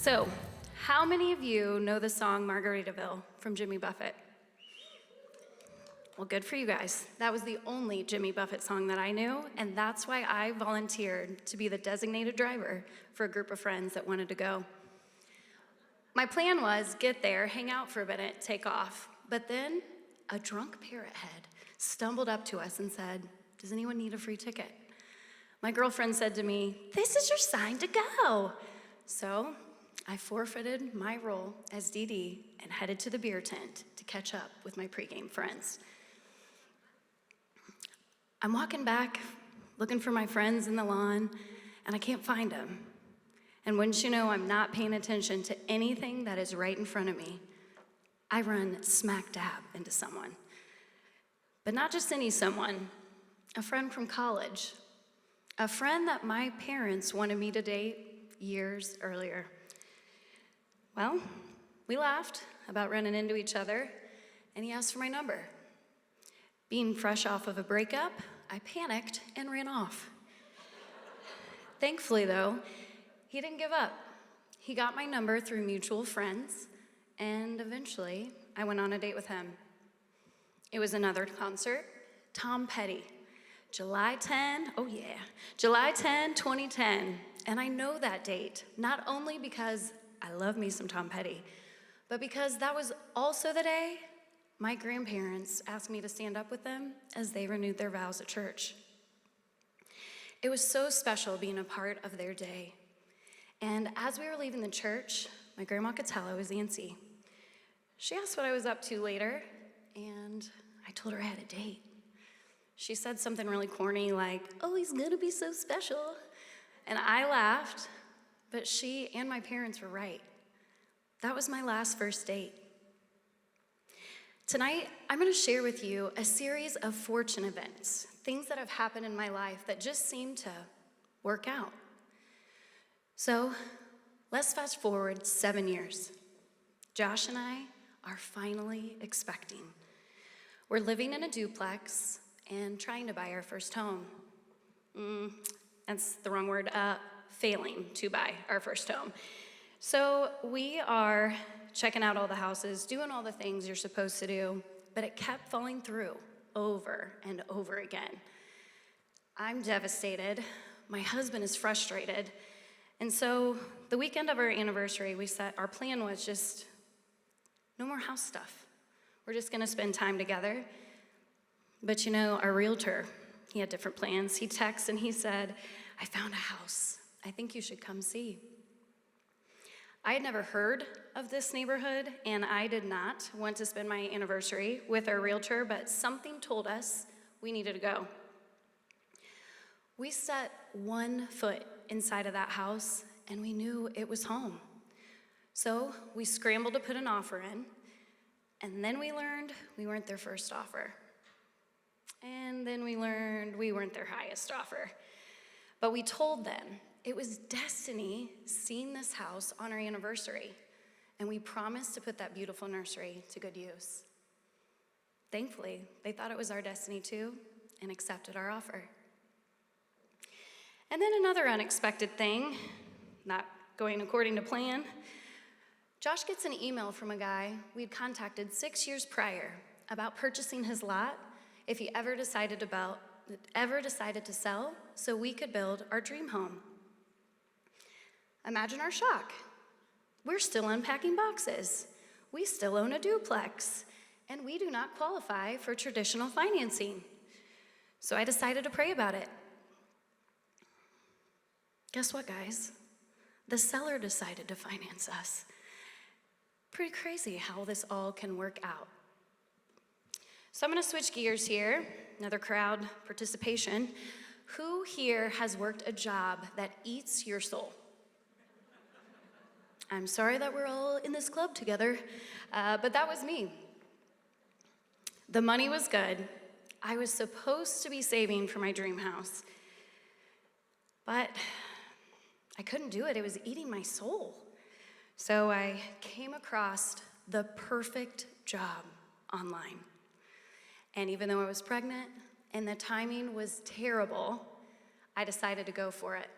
So, how many of you know the song Margaritaville from Jimmy Buffett? Well, good for you guys. That was the only Jimmy Buffett song that I knew, and that's why I volunteered to be the designated driver for a group of friends that wanted to go. My plan was get there, hang out for a minute, take off. But then a drunk parrot head stumbled up to us and said, "Does anyone need a free ticket?" My girlfriend said to me, "This is your sign to go." So I forfeited my role as DD and headed to the beer tent to catch up with my pregame friends. I'm walking back, looking for my friends in the lawn, and I can't find them. And wouldn't you know, I'm not paying attention to anything that is right in front of me. I run smack dab into someone. But not just any someone, a friend from college. A friend that my parents wanted me to date years earlier. Well, we laughed about running into each other, and he asked for my number. Being fresh off of a breakup, I panicked and ran off. Thankfully, though, he didn't give up. He got my number through mutual friends, and eventually, I went on a date with him. It was another concert, Tom Petty, July 10, 2010. And I know that date, not only because I love me some Tom Petty, but because that was also the day my grandparents asked me to stand up with them as they renewed their vows at church. It was so special being a part of their day. And as we were leaving the church, my grandma could tell I was antsy. She asked what I was up to later, and I told her I had a date. She said something really corny like, "Oh, he's gonna be so special." And I laughed, but she and my parents were right. That was my last first date. Tonight, I'm going to share with you a series of fortune events, things that have happened in my life that just seem to work out. So, let's fast forward 7 years. Josh and I are finally expecting. We're living in a duplex and trying to buy our first home. That's the wrong word, failing to buy our first home. So we are checking out all the houses, doing all the things you're supposed to do, but it kept falling through over and over again. I'm devastated. My husband is frustrated. And so the weekend of our anniversary, our plan was just no more house stuff. We're just gonna spend time together. But you know, our realtor, he had different plans. He texted and he said, "I found a house. I think you should come see." I had never heard of this neighborhood, and I did not want to spend my anniversary with our realtor, but something told us we needed to go. We set 1 foot inside of that house, and we knew it was home. So we scrambled to put an offer in, and then we learned we weren't their first offer. And then we learned we weren't their highest offer. But we told them it was destiny seeing this house on our anniversary, and we promised to put that beautiful nursery to good use. Thankfully, they thought it was our destiny too and accepted our offer. And then another unexpected thing, not going according to plan, Josh gets an email from a guy we'd contacted 6 years prior about purchasing his lot if he ever decided to sell so we could build our dream home. Imagine our shock. We're still unpacking boxes. We still own a duplex, and we do not qualify for traditional financing. So I decided to pray about it. Guess what, guys? The seller decided to finance us. Pretty crazy how this all can work out. So I'm gonna switch gears here, another crowd participation. Who here has worked a job that eats your soul? I'm sorry that we're all in this club together, but that was me. The money was good. I was supposed to be saving for my dream house, but I couldn't do it. It was eating my soul. So I came across the perfect job online. And even though I was pregnant and the timing was terrible, I decided to go for it.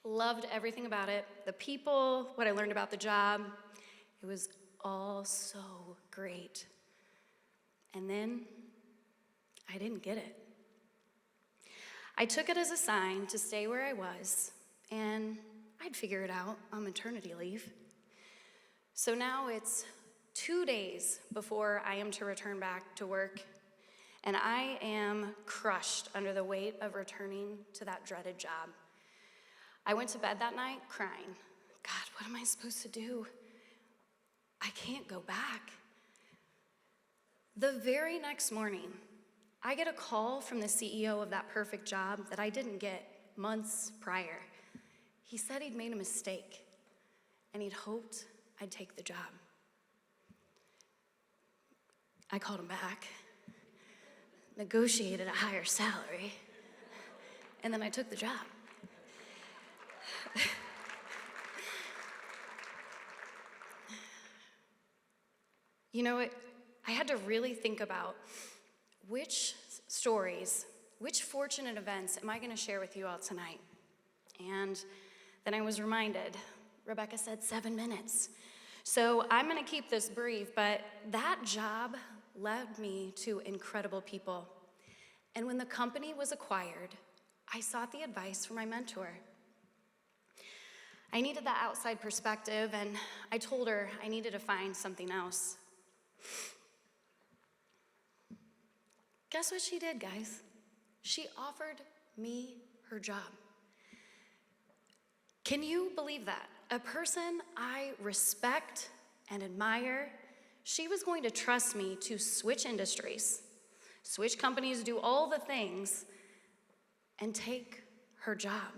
Loved everything about it, the people, what I learned about the job. It was all so great. And then I didn't get it. I took it as a sign to stay where I was, and I'd figure it out on maternity leave. So now it's 2 days before I am to return back to work, and I am crushed under the weight of returning to that dreaded job. I went to bed that night crying. God, what am I supposed to do? I can't go back. The very next morning, I get a call from the CEO of that perfect job that I didn't get months prior. He said he'd made a mistake, and he'd hoped I'd take the job. I called him back, negotiated a higher salary, and then I took the job. You know what? I had to really think about which stories, which fortunate events am I going to share with you all tonight? And then I was reminded, Rebecca said 7 minutes. So I'm going to keep this brief, but that job led me to incredible people. And when the company was acquired, I sought the advice from my mentor. I needed that outside perspective, and I told her I needed to find something else. Guess what she did, guys? She offered me her job. Can you believe that? A person I respect and admire, she was going to trust me to switch industries, switch companies, do all the things, and take her job.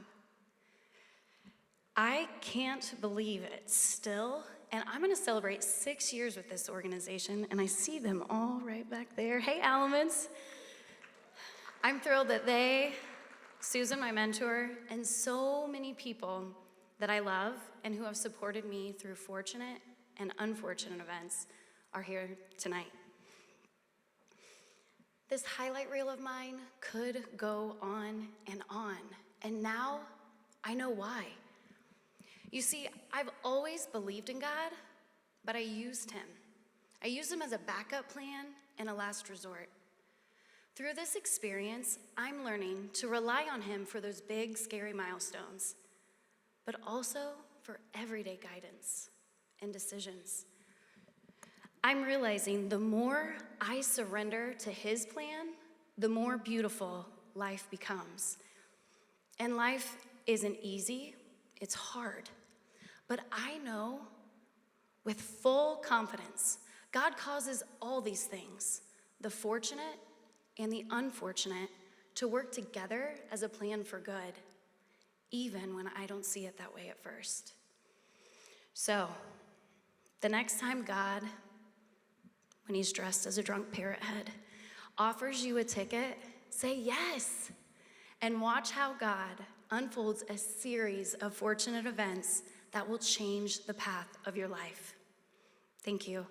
I can't believe it still, and I'm gonna celebrate 6 years with this organization, and I see them all right back there. Hey, Elements. I'm thrilled that they, Susan, my mentor, and so many people that I love and who have supported me through fortunate and unfortunate events are here tonight. This highlight reel of mine could go on, and now I know why. You see, I've always believed in God, but I used him. I used him as a backup plan and a last resort. Through this experience, I'm learning to rely on him for those big, scary milestones, but also for everyday guidance and decisions. I'm realizing the more I surrender to his plan, the more beautiful life becomes. And life isn't easy, it's hard. But I know with full confidence, God causes all these things, the fortunate and the unfortunate, to work together as a plan for good, even when I don't see it that way at first. So, the next time God, when he's dressed as a drunk parrot head, offers you a ticket, say yes, and watch how God unfolds a series of fortunate events that will change the path of your life. Thank you.